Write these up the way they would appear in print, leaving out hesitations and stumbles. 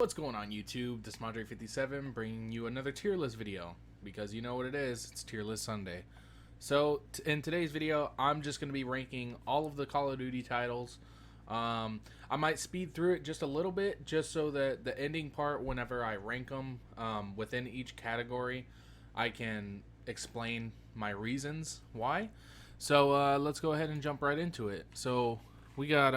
What's going on YouTube? This is Madre57 bringing you another tier list video because you know what it is, it's tier list Sunday. So in today's video, I'm just going to be ranking all of the Call of Duty titles. I might speed through it just a little bit just so that the ending part, whenever I rank them within each category, I can explain my reasons why. So let's go ahead and jump right into it. So we got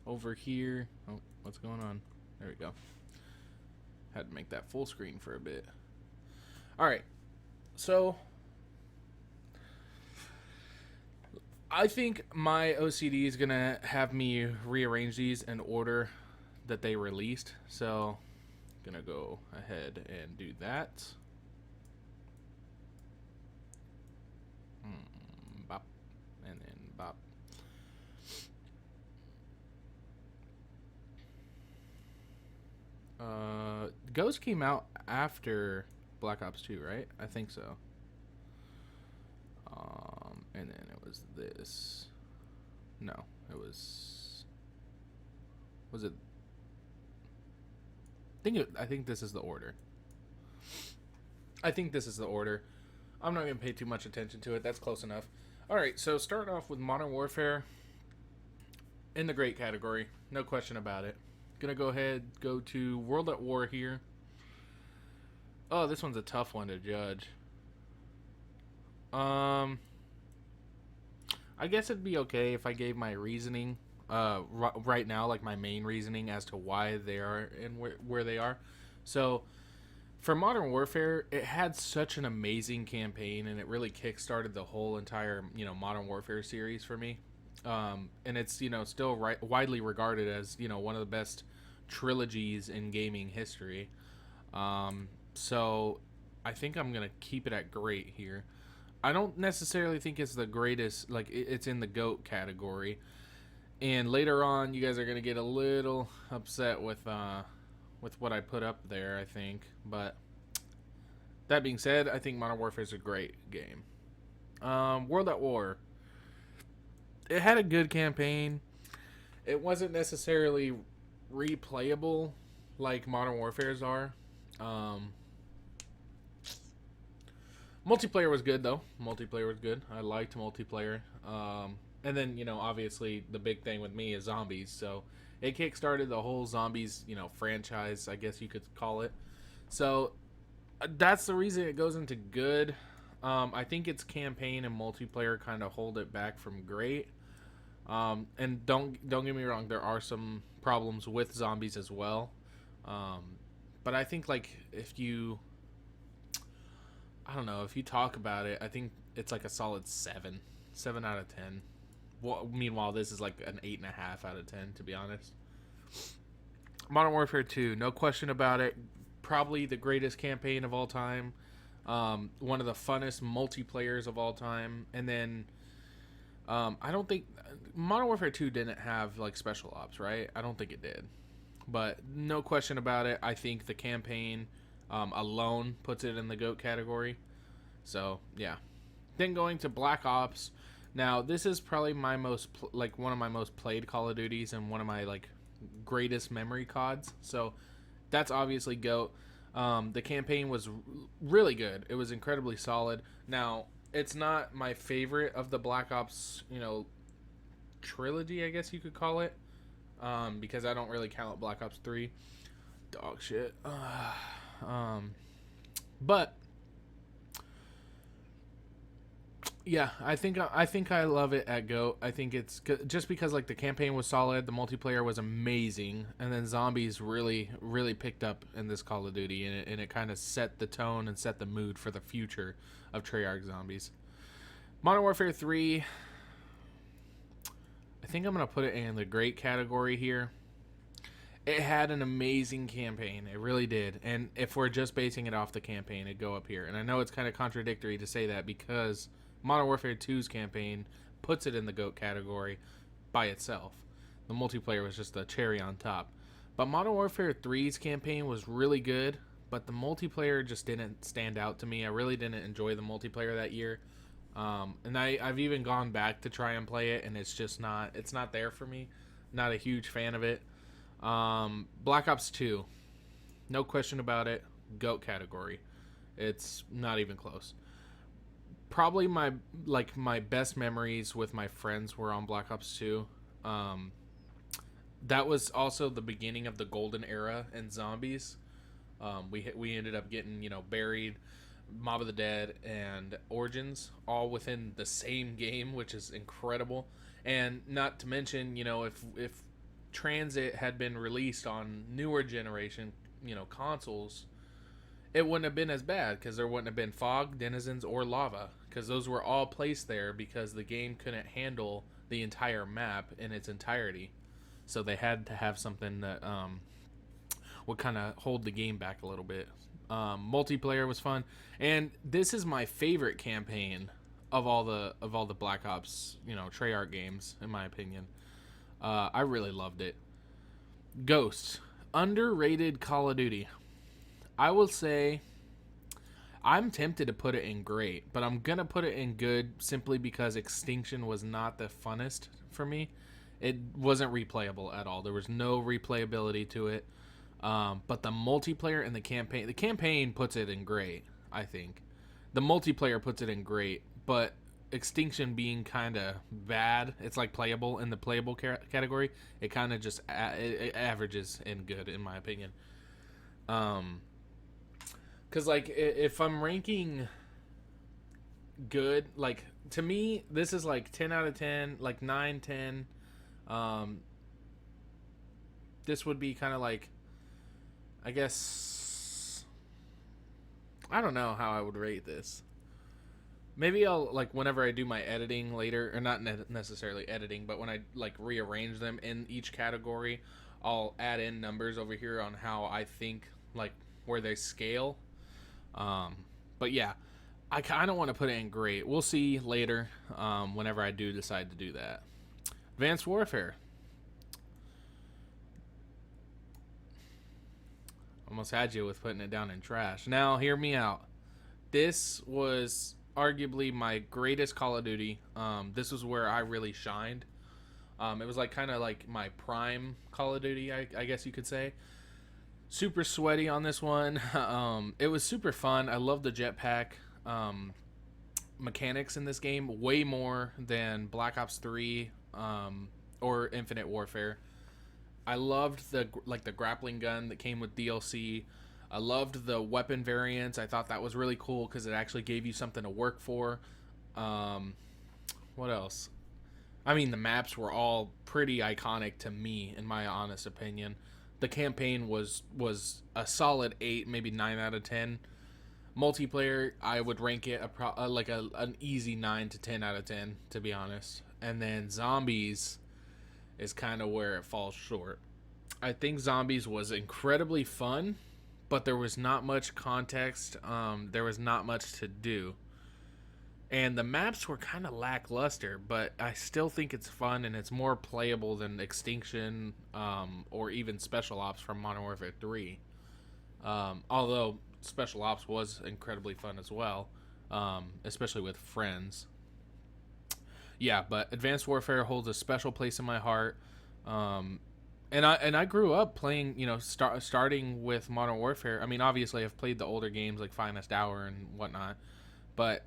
over here. Oh, what's going on? There we go. Had to make that full screen for a bit. Alright, so I think my OCD is gonna have me rearrange these in order that they released. So I'm gonna go ahead and do that. Bop, and then bop. Ghost came out after Black Ops 2, right? I think so. And then it was this. No, it was. Was it? I think this is the order. I think this is the order. I'm not gonna pay too much attention to it. That's close enough. All right, so starting off with Modern Warfare in the great category, no question about it. Gonna go ahead, go to World at War here. Oh, this one's a tough one to judge. I guess it'd be okay if I gave my reasoning right now, like my main reasoning as to why they are and where they are. So for Modern Warfare, it had such an amazing campaign, and it really kickstarted the whole entire Modern Warfare series for me. And it's still widely regarded as one of the best trilogies in gaming history. So I think I'm gonna keep it at great here. I don't necessarily think it's the greatest, like it's in the GOAT category. And later on, you guys are gonna get a little upset with what I put up there, I think. But that being said, I think Modern Warfare is a great game. World at War. It had a good campaign. It wasn't necessarily replayable like Modern Warfare's are. Multiplayer was good though. Multiplayer was good. I liked multiplayer. And then obviously the big thing with me is zombies. So it kickstarted the whole zombies franchise, I guess you could call it. So that's the reason it goes into good. I think its campaign and multiplayer kind of hold it back from great. And don't get me wrong, there are some problems with zombies as well. But I think if you talk about it, I think it's like a solid 7 out of 10. Well, meanwhile, this is like an 8.5 out of 10, to be honest. Modern Warfare 2, no question about it. Probably the greatest campaign of all time. One of the funnest multiplayers of all time. And then I don't think Modern Warfare 2 didn't have like special ops, right? I don't think it did. But no question about it. I think the campaign alone puts it in the GOAT category. So yeah. Then going to Black Ops. Now this is probably my one of my most played Call of Duties and one of my greatest memory CODs. So that's obviously GOAT. The campaign was really good. It was incredibly solid. Now it's not my favorite of the Black Ops trilogy, I guess you could call it, because I don't really count Black Ops 3. Dog shit. But yeah, I think I love it at GOAT. I think it's just because the campaign was solid, the multiplayer was amazing, and then zombies really picked up in this Call of Duty, and it kind of set the tone and set the mood for the future of Treyarch zombies. Modern Warfare 3, I think I'm gonna put it in the great category here. It had an amazing campaign. It really did. And if we're just basing it off the campaign, it'd go up here. And I know it's kind of contradictory to say that because Modern Warfare 2's campaign puts it in the GOAT category by itself. The multiplayer was just a cherry on top. But Modern Warfare 3's campaign was really good, but the multiplayer just didn't stand out to me. I really didn't enjoy the multiplayer that year. And I've even gone back to try and play it, and it's just not there for me. Not a huge fan of it. Black Ops 2, no question about it, GOAT category. It's not even close. Probably my best memories with my friends were on Black Ops 2. Um, that was also the beginning of the golden era in zombies. We ended up getting Buried, Mob of the Dead, and Origins all within the same game, which is incredible. And not to mention, if Transit had been released on newer generation, consoles, it wouldn't have been as bad because there wouldn't have been fog, denizens, or lava because those were all placed there because the game couldn't handle the entire map in its entirety. So they had to have something that would kind of hold the game back a little bit. Multiplayer was fun, and this is my favorite campaign of all the Black Ops, Treyarch games, in my opinion. I really loved it. Ghosts, underrated Call of Duty. I will say I'm tempted to put it in great, but I'm going to put it in good simply because Extinction was not the funnest for me. It wasn't replayable at all. There was no replayability to it. But the multiplayer and the campaign puts it in great, I think. The multiplayer puts it in great, but Extinction being kind of bad, it's like playable in the playable category. It kind of just it averages in good, in my opinion. Because, like, if I'm ranking good, like, to me, this is, like, 10 out of 10, like, 9, 10. This would be kind of, like, I guess, I don't know how I would rate this. Maybe I'll, like, whenever I do my editing later, or not necessarily editing, but when I, like, rearrange them in each category, I'll add in numbers over here on how I think, like, where they scale. But yeah, I kind of want to put it in great. We'll see later, whenever I do decide to do that. Advanced Warfare. Almost had you with putting it down in trash. Now, hear me out. This was arguably my greatest Call of Duty. This was where I really shined. It was like kind of like my prime Call of Duty, I guess you could say. Super sweaty on this one. It was super fun. I love the jetpack mechanics in this game way more than Black Ops 3 or Infinite Warfare. I loved the grappling gun that came with DLC. I loved the weapon variants. I thought that was really cool because it actually gave you something to work for. What else? I mean, the maps were all pretty iconic to me, in my honest opinion. The campaign was a solid 8, maybe 9 out of 10. Multiplayer, I would rank it an easy 9 to 10 out of 10, to be honest. And then Zombies is kind of where it falls short. I think Zombies was incredibly fun, but there was not much context. There was not much to do. And the maps were kind of lackluster, but I still think it's fun and it's more playable than Extinction or even Special Ops from Modern Warfare 3. Although Special Ops was incredibly fun as well, especially with friends. Yeah, but Advanced Warfare holds a special place in my heart. And I grew up playing, starting with Modern Warfare. I mean, obviously I've played the older games like Finest Hour and whatnot, but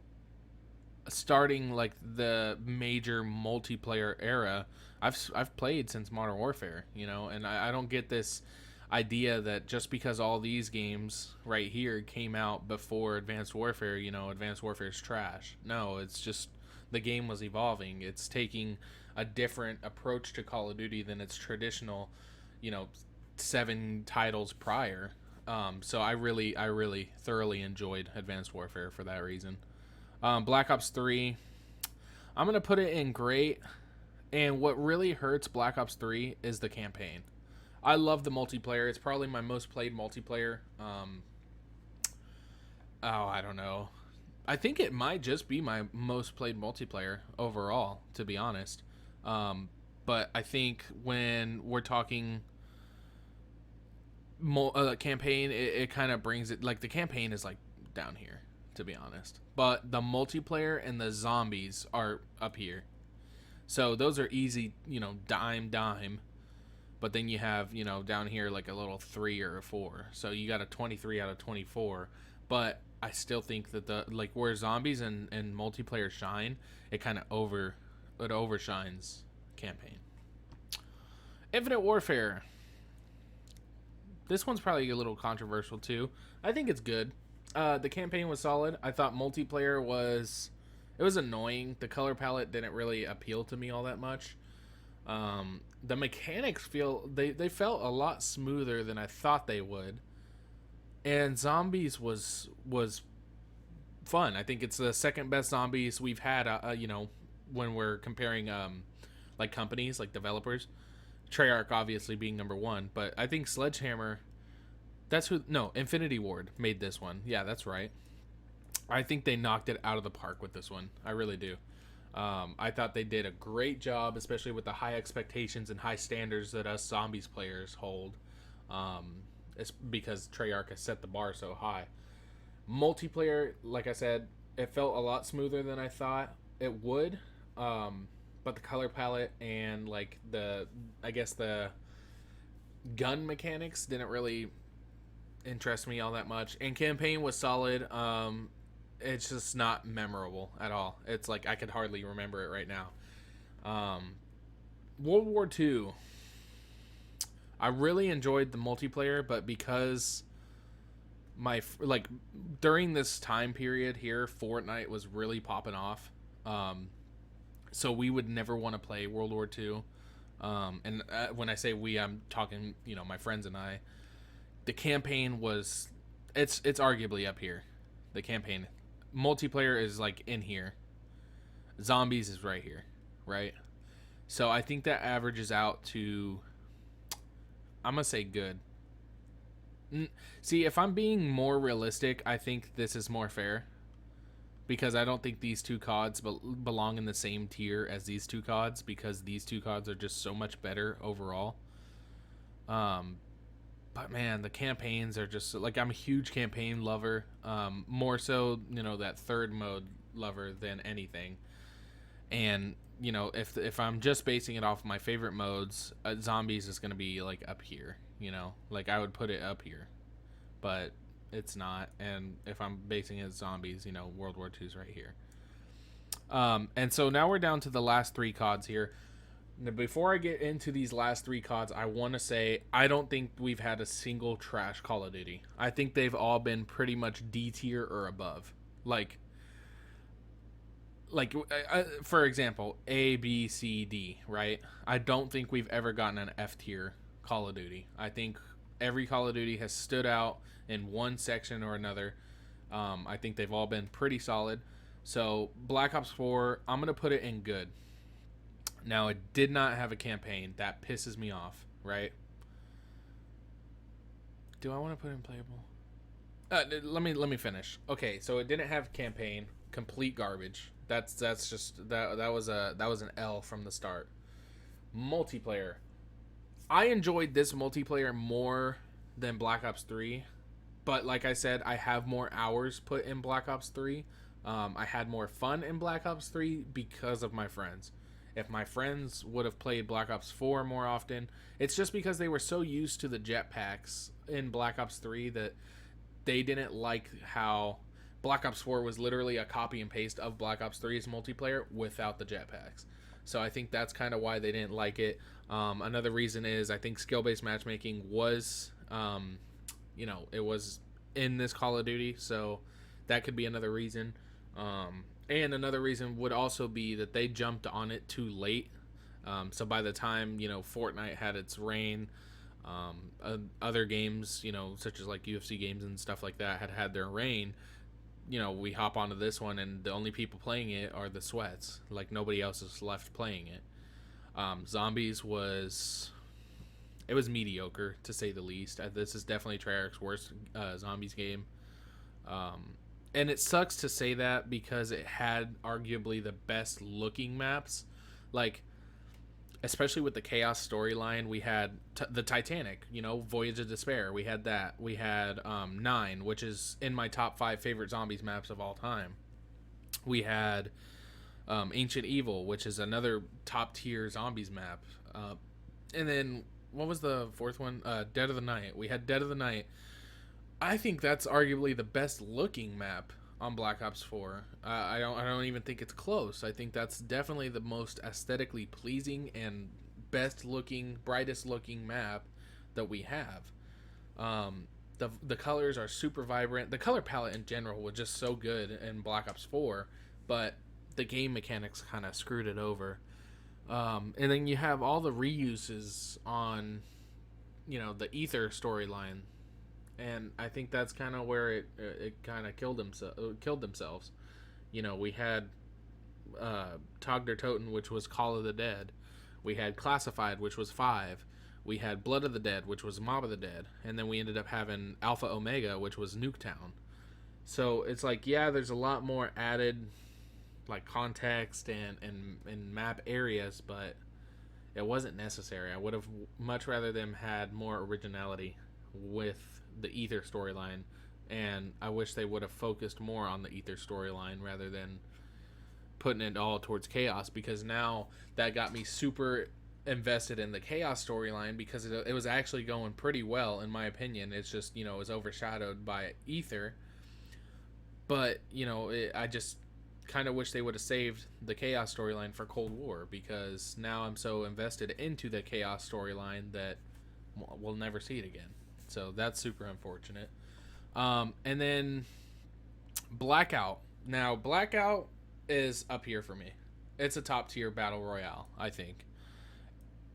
starting like the major multiplayer era, I've played since Modern Warfare, and I don't get this idea that just because all these games right here came out before Advanced Warfare, Advanced Warfare is trash. No, it's just the game was evolving. It's taking a different approach to Call of Duty than its traditional, 7 titles prior. So I really thoroughly enjoyed Advanced Warfare for that reason. Black Ops 3, I'm going to put it in great. And what really hurts Black Ops 3 is the campaign. I love the multiplayer. It's probably my most played multiplayer. I don't know. I think it might just be my most played multiplayer overall, to be honest. But I think when we're talking campaign, it kind of brings it, like, the campaign is like down here, to be honest. But the multiplayer and the zombies are up here. So those are easy, dime. but then you have, down here like a little 3 or a 4. So you got a 23 out of 24. But I still think that the like where zombies and multiplayer shine, it overshines campaign. Infinite Warfare. This one's probably a little controversial too. I think it's good. The campaign was solid. I thought multiplayer was annoying. The color palette didn't really appeal to me all that much. The mechanics they felt a lot smoother than I thought they would. And zombies was fun. I think it's the second best zombies we've had. When we're comparing like companies, like developers. Treyarch obviously being number one, but I think Sledgehammer. Infinity Ward made this one. Yeah, that's right. I think they knocked it out of the park with this one. I really do. I thought they did a great job, especially with the high expectations and high standards that us zombies players hold. It's because Treyarch has set the bar so high. Multiplayer, like I said, it felt a lot smoother than I thought it would. But the color palette and like the gun mechanics didn't really interest me all that much. And campaign was solid. It's just not memorable at all. It's like I could hardly remember it right now. World War II. I really enjoyed the multiplayer, but because during this time period here, Fortnite was really popping off. So we would never want to play World War II. And when I say we, I'm talking, my friends and I. The campaign it's arguably up here. The campaign. Multiplayer is like in here. Zombies is right here, right? So I think that averages out to, I'm going to say good. See, if I'm being more realistic, I think this is more fair. Because I don't think these two CODs belong in the same tier as these two CODs. Because these two CODs are just so much better overall. But man, the campaigns are just like, I'm a huge campaign lover. More so, that third mode lover than anything. And if I'm just basing it off my favorite modes, zombies is going to be like up here. Like I would put it up here, but it's not. And if I'm basing it zombies, World War II's right here. And so now we're down to the last three CODs here. Now, before I get into these last three CODs, I want to say I don't think we've had a single trash Call of Duty. I think they've all been pretty much D tier or above. Like for example, A, B, C, D, right? I don't think we've ever gotten an F tier Call of Duty. I think every Call of Duty has stood out in one section or another. I think they've all been pretty solid. So Black Ops 4, I'm going to put it in good. Now, it did not have a campaign. That pisses me off, right? Do I want to put in playable? Let me finish. Okay, so it didn't have campaign. Complete garbage. That's just that was an L from the start. Multiplayer. I enjoyed this multiplayer more than Black Ops 3, but like I said, I have more hours put in Black Ops 3. I had more fun in Black Ops 3 because of my friends. If my friends would have played Black Ops 4 more often, it's just because they were so used to the jetpacks in Black Ops 3 that they didn't like how Black Ops 4 was literally a copy and paste of Black Ops 3's multiplayer without the jetpacks. So I think that's kind of why they didn't like it. Another reason is I think skill-based matchmaking was, it was in this Call of Duty, so that could be another reason. And another reason would also be that they jumped on it too late. So by the time, Fortnite had its reign, other games, such as like UFC games and stuff like that had their reign, we hop onto this one and the only people playing it are the sweats. Like nobody else is left playing it. Zombies was mediocre to say the least. This is definitely Treyarch's worst zombies game. And it sucks to say that because it had arguably the best looking maps. Like, especially with the Chaos storyline, we had the Titanic, Voyage of Despair. We had that. We had 9, which is in my top 5 favorite zombies maps of all time. We had Ancient Evil, which is another top tier zombies map. And then what was the fourth one? Dead of the Night. We had Dead of the Night. I think that's arguably the best looking map on Black Ops 4. I don't even think it's close. I think that's definitely the most aesthetically pleasing and best looking, brightest looking map that we have. The colors are super vibrant. The color palette in general was just so good in Black Ops 4, but the game mechanics kind of screwed it over. And then you have all the reuses on, the Ether storyline, and I think that's kind of where it kind of killed themselves. We had Tag der Toten, which was Call of the Dead. We had Classified, which was 5. We had Blood of the Dead, which was Mob of the Dead, and then we ended up having Alpha Omega, which was Nuketown. So it's like, yeah, there's a lot more added, like, context and map areas, but it wasn't necessary. I would have much rather them had more originality with the Ether storyline, and I wish they would have focused more on the Ether storyline rather than putting it all towards Chaos, because now that got me super invested in the Chaos storyline, because it was actually going pretty well in my opinion. It's just, it was overshadowed by Ether, but I just kind of wish they would have saved the Chaos storyline for Cold War, because now I'm so invested into the Chaos storyline that we'll never see it again. So that's super unfortunate. And then Blackout. Now, Blackout is up here for me. It's a top tier battle royale, I think.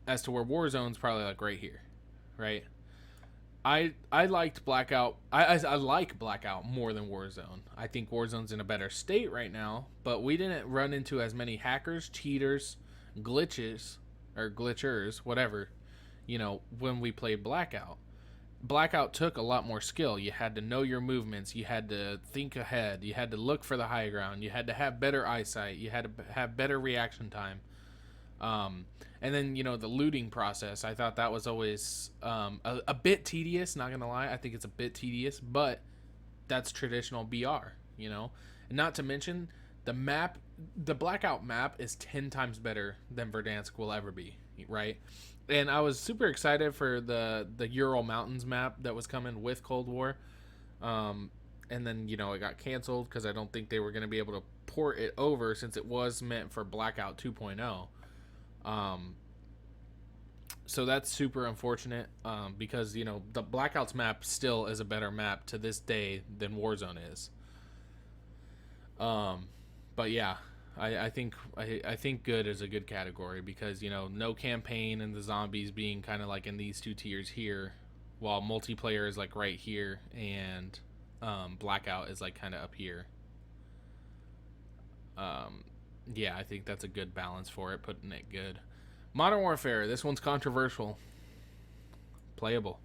As to where Warzone's probably like right here, right? I liked Blackout. I like Blackout more than Warzone. I think Warzone's in a better state right now, but we didn't run into as many hackers, cheaters, glitches, or glitchers, whatever, when we played Blackout. Blackout took a lot more skill. You had to know your movements. You had to think ahead. You had to look for the high ground. You had to have better eyesight. You had to have better reaction time. And then, the looting process, I thought that was always a bit tedious, not going to lie. I think it's a bit tedious, but that's traditional BR, And not to mention, the Blackout map is 10 times better than Verdansk will ever be, right? And I was super excited for the Ural Mountains map that was coming with Cold War. And then, it got canceled because I don't think they were going to be able to port it over, since it was meant for Blackout 2.0. So that's super unfortunate, because, the Blackouts map still is a better map to this day than Warzone is. But yeah, I think good is a good category, because, no campaign and the zombies being kind of like in these two tiers here, while multiplayer is like right here, and Blackout is like kind of up here. Yeah, I think that's a good balance for it, putting it good. Modern Warfare, this one's controversial. Playable.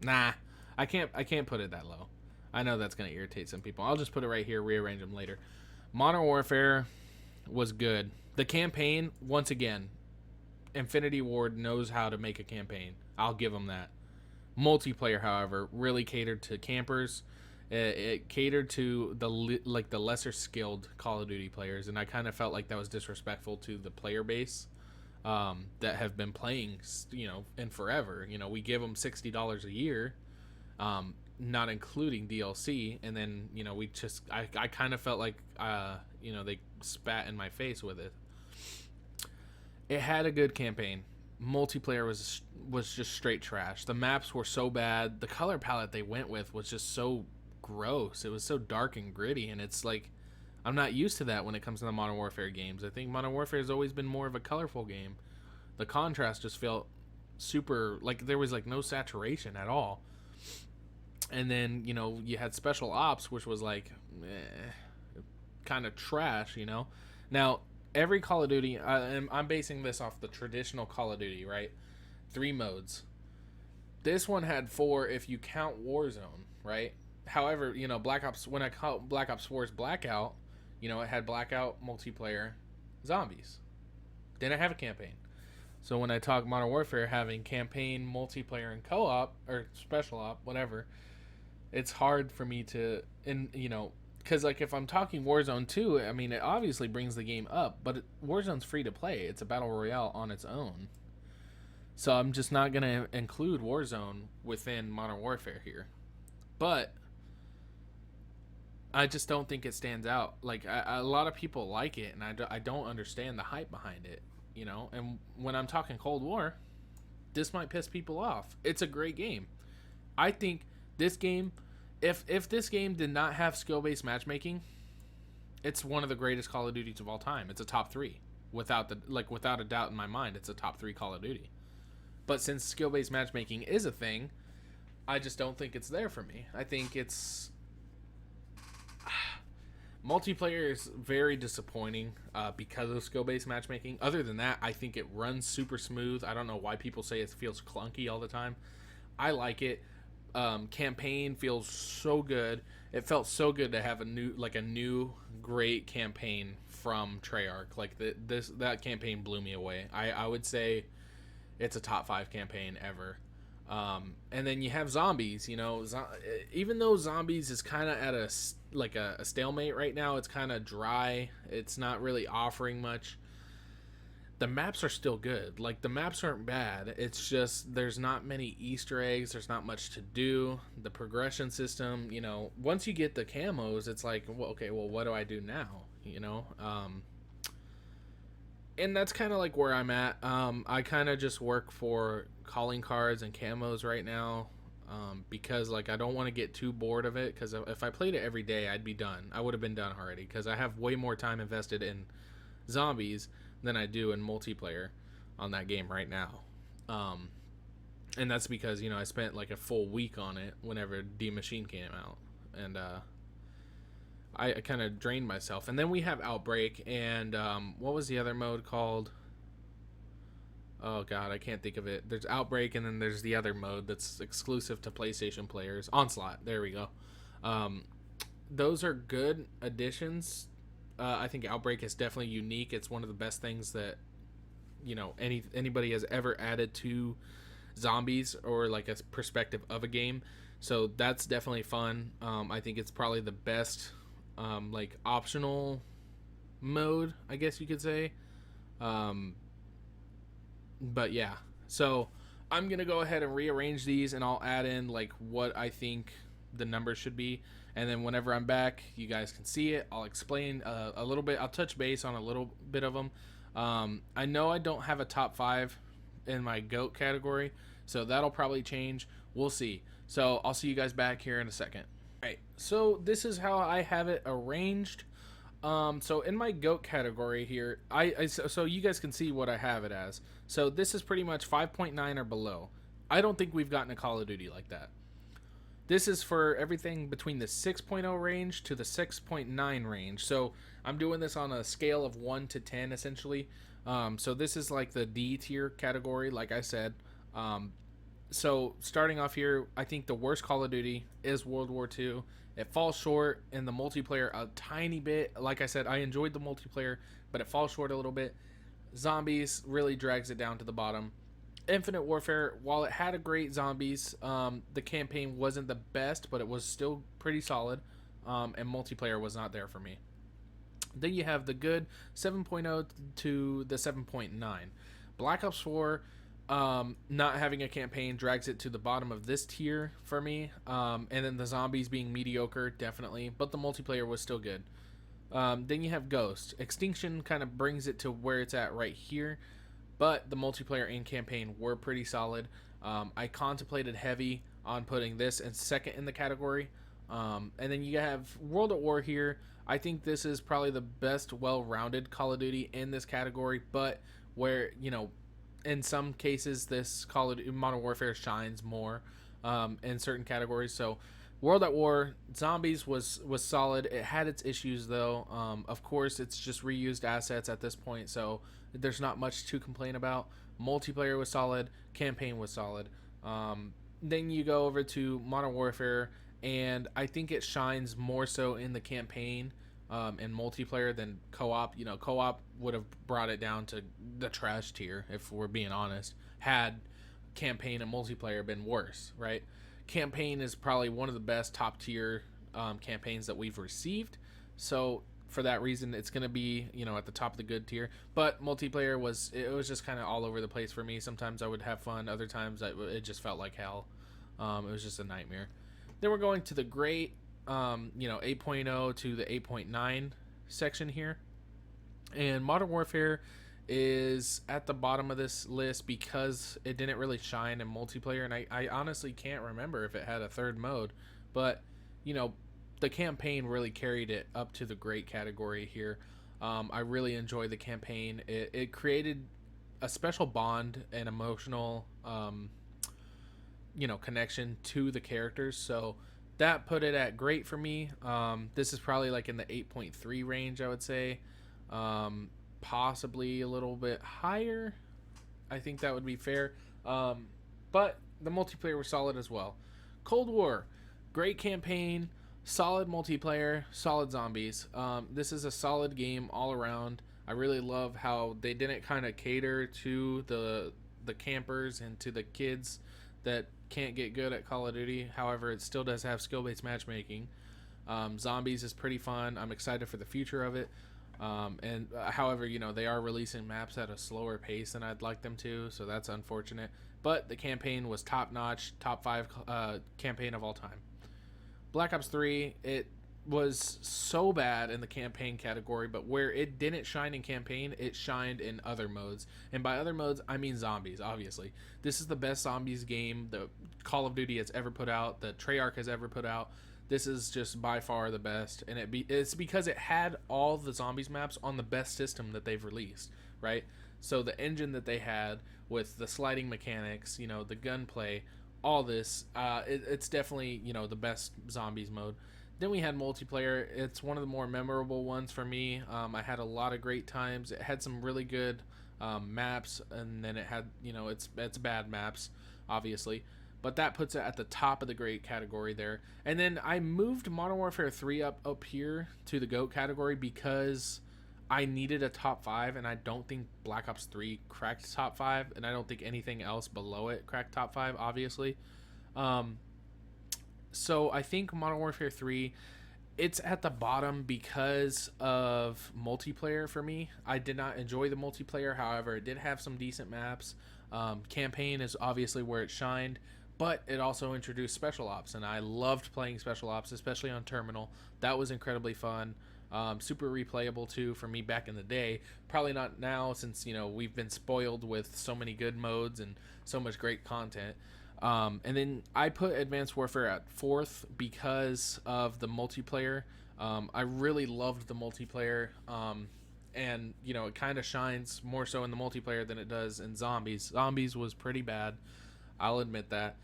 Nah, I can't put it that low. I know that's going to irritate some people. I'll just put it right here, rearrange them later. Modern Warfare was good. The campaign, once again, Infinity Ward knows how to make a campaign. I'll give them that. Multiplayer, however, really catered to campers. It catered to the lesser skilled Call of Duty players, and I kind of felt like that was disrespectful to the player base that have been playing, in forever. We give them $60 a year, not including DLC, and then I kind of felt like they spat in my face with it. It had a good campaign. Multiplayer was just straight trash. The maps were so bad. The color palette they went with was just so gross. It was so dark and gritty, and it's like, I'm not used to that when it comes to the Modern Warfare games. I think Modern Warfare has always been more of a colorful game. The contrast just felt super, like there was like no saturation at all. And then, you had Special Ops, which was like kind of trash, Now, every Call of Duty, I'm basing this off the traditional Call of Duty, right? 3 modes. This one had 4 if you count Warzone, right? However, Black Ops, when I call Black Ops 4's Blackout, it had Blackout, multiplayer, zombies. Didn't have a campaign. So when I talk Modern Warfare having campaign, multiplayer, and co-op, or special op, whatever, it's hard for me to, because like if I'm talking Warzone 2, I mean, it obviously brings the game up, but Warzone's free to play. It's a battle royale on its own. So I'm just not going to include Warzone within Modern Warfare here. But I just don't think it stands out. Like, a lot of people like it, and I don't understand the hype behind it, you know? And when I'm talking Cold War, this might piss people off. It's a great game. I think this game, if this game did not have skill-based matchmaking, it's one of the greatest Call of Duties of all time. It's a top 3. Without a doubt in my mind, it's a top 3 Call of Duty. But since skill-based matchmaking is a thing, I just don't think it's there for me. I think it's multiplayer is very disappointing because of skill-based matchmaking. Other than that, I think it runs super smooth. I don't know why people say it feels clunky all the time. I like it. Campaign feels so good. It felt so good to have a new great campaign from Treyarch. Like that campaign blew me away. I would say it's a top 5 campaign ever. And then you have Zombies. You know, even though Zombies is kind of at a stalemate right now, it's kind of dry. It's not really offering much. The maps are still good. Like, the maps aren't bad. It's just there's not many Easter eggs. There's not much to do. The progression system, you know, once you get the camos, it's like, well, okay, well, what do I do now? You know, and that's kind of like where I'm at. I kind of just work for calling cards and camos right now, because like I don't want to get too bored of it. Because if I played it every day, I'd be done. I would have been done already. Because I have way more time invested in Zombies than I do in multiplayer on that game right now. And that's because, you know, I spent like a full week on it whenever D Machine came out. And I kind of drained myself. And then we have Outbreak. And what was the other mode called? Oh, God, I can't think of it. There's Outbreak, and then there's the other mode that's exclusive to PlayStation players. Onslaught. There we go. Those are good additions. I think Outbreak is definitely unique. It's one of the best things that, you know, anybody has ever added to Zombies or like a perspective of a game. So that's definitely fun. I think it's probably the best like optional mode, I guess you could say. But yeah, so I'm gonna go ahead and rearrange these, and I'll add in like what I think the numbers should be. And then whenever I'm back, you guys can see it. I'll explain a little bit. I'll touch base on a little bit of them. I know I don't have a top 5 in my GOAT category, so that'll probably change. We'll see. So I'll see you guys back here in a second. All right, so this is how I have it arranged. So in my GOAT category here, so you guys can see what I have it as. So this is pretty much 5.9 or below. I don't think we've gotten a Call of Duty like that. This is for everything between the 6.0 range to the 6.9 range. So I'm doing this on a scale of 1 to 10, essentially. So this is like the D tier category, like I said. So starting off here, I think the worst Call of Duty is World War II. It falls short in the multiplayer a tiny bit. Like I said, I enjoyed the multiplayer, but it falls short a little bit. Zombies really drags it down to the bottom. Infinite Warfare, while it had a great Zombies, the campaign wasn't the best, but it was still pretty solid, and multiplayer was not there for me. Then you have the good 7.0 to the 7.9. Black Ops 4, not having a campaign drags it to the bottom of this tier for me, and then the Zombies being mediocre, definitely, but the multiplayer was still good. Then you have Ghost. Extinction kind of brings it to where it's at right here, but the multiplayer and campaign were pretty solid. I contemplated heavy on putting this in second in the category. And then you have World at War here. I think this is probably the best well-rounded Call of Duty in this category, but where, you know, in some cases this Call of Duty Modern Warfare shines more in certain categories. So World at War, Zombies was solid. It had its issues though. Of course, it's just reused assets at this point, so there's not much to complain about. Multiplayer was solid. Campaign was solid. Then you go over to Modern Warfare, and I think it shines more so in the campaign and multiplayer than co-op. You know, co-op would have brought it down to the trash tier, if we're being honest, had campaign and multiplayer been worse, right? Campaign is probably one of the best top tier campaigns that we've received. So for that reason, it's gonna be at the top of the good tier. But multiplayer was just kind of all over the place for me. Sometimes I would have fun, other times it just felt like hell. It was just a nightmare. Then we're going to the great 8.0 to the 8.9 section here, and Modern Warfare is at the bottom of this list because it didn't really shine in multiplayer, and I honestly can't remember if it had a third mode, but the campaign really carried it up to the great category here. I really enjoy the campaign. It created a special bond and emotional connection to the characters, so that put it at great for me. This is probably like in the 8.3 range, I would say. Possibly a little bit higher. I think that would be fair. But the multiplayer was solid as well. Cold War, great campaign, solid multiplayer, solid zombies. This is a solid game all around. I really love how they didn't kind of cater to the campers and to the kids that can't get good at Call of Duty. However, it still does have skill-based matchmaking. Zombies is pretty fun. I'm excited for the future of it. However, they are releasing maps at a slower pace than I'd like them to, so that's unfortunate. But the campaign was top-notch, top 5 campaign of all time. Black Ops 3, it was so bad in the campaign category, but where it didn't shine in campaign, it shined in other modes. And by other modes, I mean zombies, obviously. This is the best zombies game that Call of Duty has ever put out, that Treyarch has ever put out. This is just by far the best, and it's because it had all the zombies maps on the best system that they've released, right? So the engine that they had with the sliding mechanics, the gunplay, all this, it's definitely the best zombies mode. Then we had multiplayer. It's one of the more memorable ones for me. I had a lot of great times. It had some really good maps, and then it had it's bad maps, obviously. But that puts it at the top of the great category there. And then I moved Modern Warfare 3 up here to the GOAT category because I needed a top 5, and I don't think Black Ops 3 cracked top 5, and I don't think anything else below it cracked top 5, obviously. So I think Modern Warfare 3, it's at the bottom because of multiplayer for me. I did not enjoy the multiplayer. However, it did have some decent maps. Campaign is obviously where it shined. But it also introduced Special Ops, and I loved playing Special Ops, especially on Terminal. That was incredibly fun. Super replayable, too, for me back in the day. Probably not now, since, we've been spoiled with so many good modes and so much great content. And then I put Advanced Warfare at 4th because of the multiplayer. I really loved the multiplayer. And, it kind of shines more so in the multiplayer than it does in Zombies. Zombies was pretty bad. I'll admit that.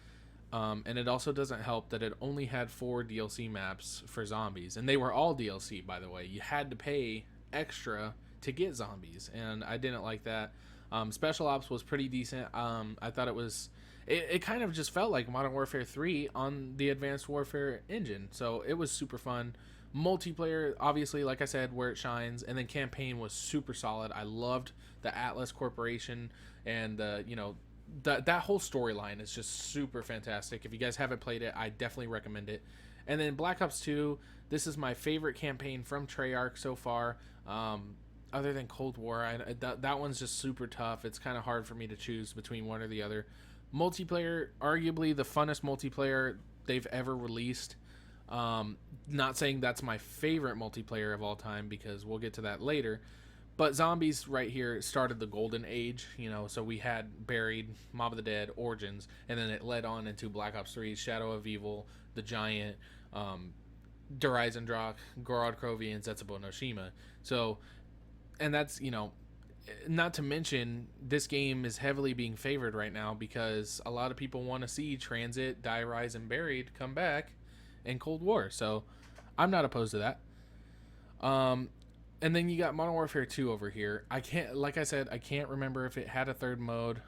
And it also doesn't help that it only had 4 DLC maps for Zombies. And they were all DLC, by the way. You had to pay extra to get Zombies. And I didn't like that. Special Ops was pretty decent. I thought it was... It kind of just felt like Modern Warfare 3 on the Advanced Warfare engine. So it was super fun. Multiplayer, obviously, like I said, where it shines. And then campaign was super solid. I loved the Atlas Corporation and the, that whole storyline is just super fantastic. If you guys haven't played it, I definitely recommend it. And then Black Ops 2, this is my favorite campaign from Treyarch so far. Other than Cold War, that one's just super tough. It's kind of hard for me to choose between one or the other. Multiplayer, arguably the funnest multiplayer they've ever released. Not saying that's my favorite multiplayer of all time, because we'll get to that later. But Zombies right here started the golden age, so we had Buried, Mob of the Dead, Origins, and then it led on into Black Ops 3, Shadow of Evil, The Giant, Der Eisendrache, Gorod Krovi, and Zetsubo no Shima. So, and that's, not to mention, this game is heavily being favored right now because a lot of people want to see Transit, Die Rise, and Buried come back in Cold War. So, I'm not opposed to that. And then you got Modern Warfare 2 over here. Like I said, I can't remember if it had a third mode,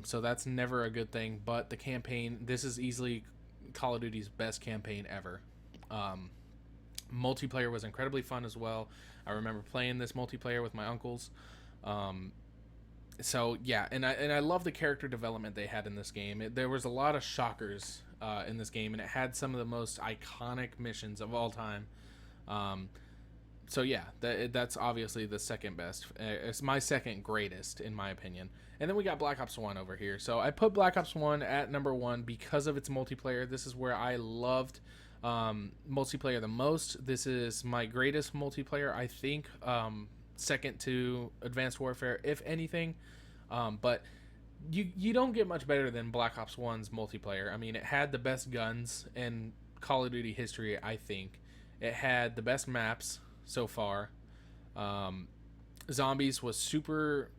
so that's never a good thing. But the campaign, this is easily Call of Duty's best campaign ever. Multiplayer was incredibly fun as well. I remember playing this multiplayer with my uncles. So yeah, and I love the character development they had in this game. There was a lot of shockers in this game, and it had some of the most iconic missions of all time. So yeah, that's obviously the second best. It's my second greatest in my opinion. And then we got Black Ops 1 over here. So I put Black Ops 1 at number 1 because of its multiplayer. This is where I loved multiplayer the most. This is my greatest multiplayer, I think, second to Advanced Warfare, if anything. But you don't get much better than Black Ops 1's multiplayer. I mean, it had the best guns in Call of Duty history, I think. It had the best maps so far. Zombies was super.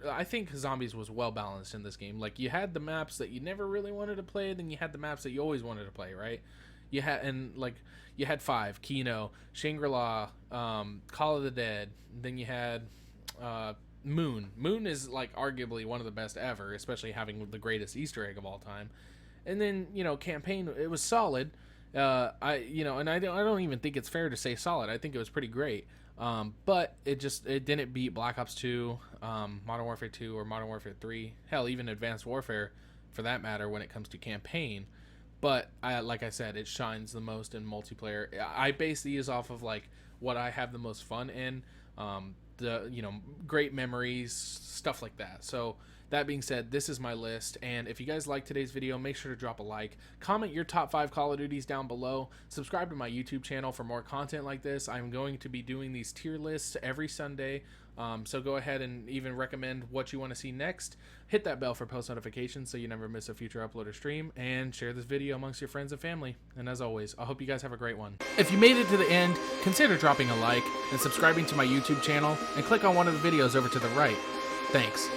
I think Zombies was well balanced in this game. Like, you had the maps that you never really wanted to play, then you had the maps that you always wanted to play, right? You had 5, Kino, Shangri-La, Call of the Dead. Then you had Moon. Moon is like arguably one of the best ever, especially having the greatest Easter egg of all time. And then, Campaign, it was solid. I don't even think it's fair to say solid. I think it was pretty great. But it didn't beat Black Ops 2, Modern Warfare 2, or Modern Warfare 3. Hell, even Advanced Warfare, for that matter, when it comes to campaign. But like I said, it shines the most in multiplayer. I base these off of like what I have the most fun in, great memories, stuff like that. So that being said, this is my list, and if you guys like today's video, make sure to drop a like, comment your top 5 Call of Duties down below, subscribe to my YouTube channel for more content like this. I'm going to be doing these tier lists every Sunday, so go ahead and even recommend what you want to see next. Hit that bell for post notifications so you never miss a future upload or stream, and share this video amongst your friends and family. And as always, I hope you guys have a great one. If you made it to the end, consider dropping a like and subscribing to my YouTube channel, and click on one of the videos over to the right. Thanks.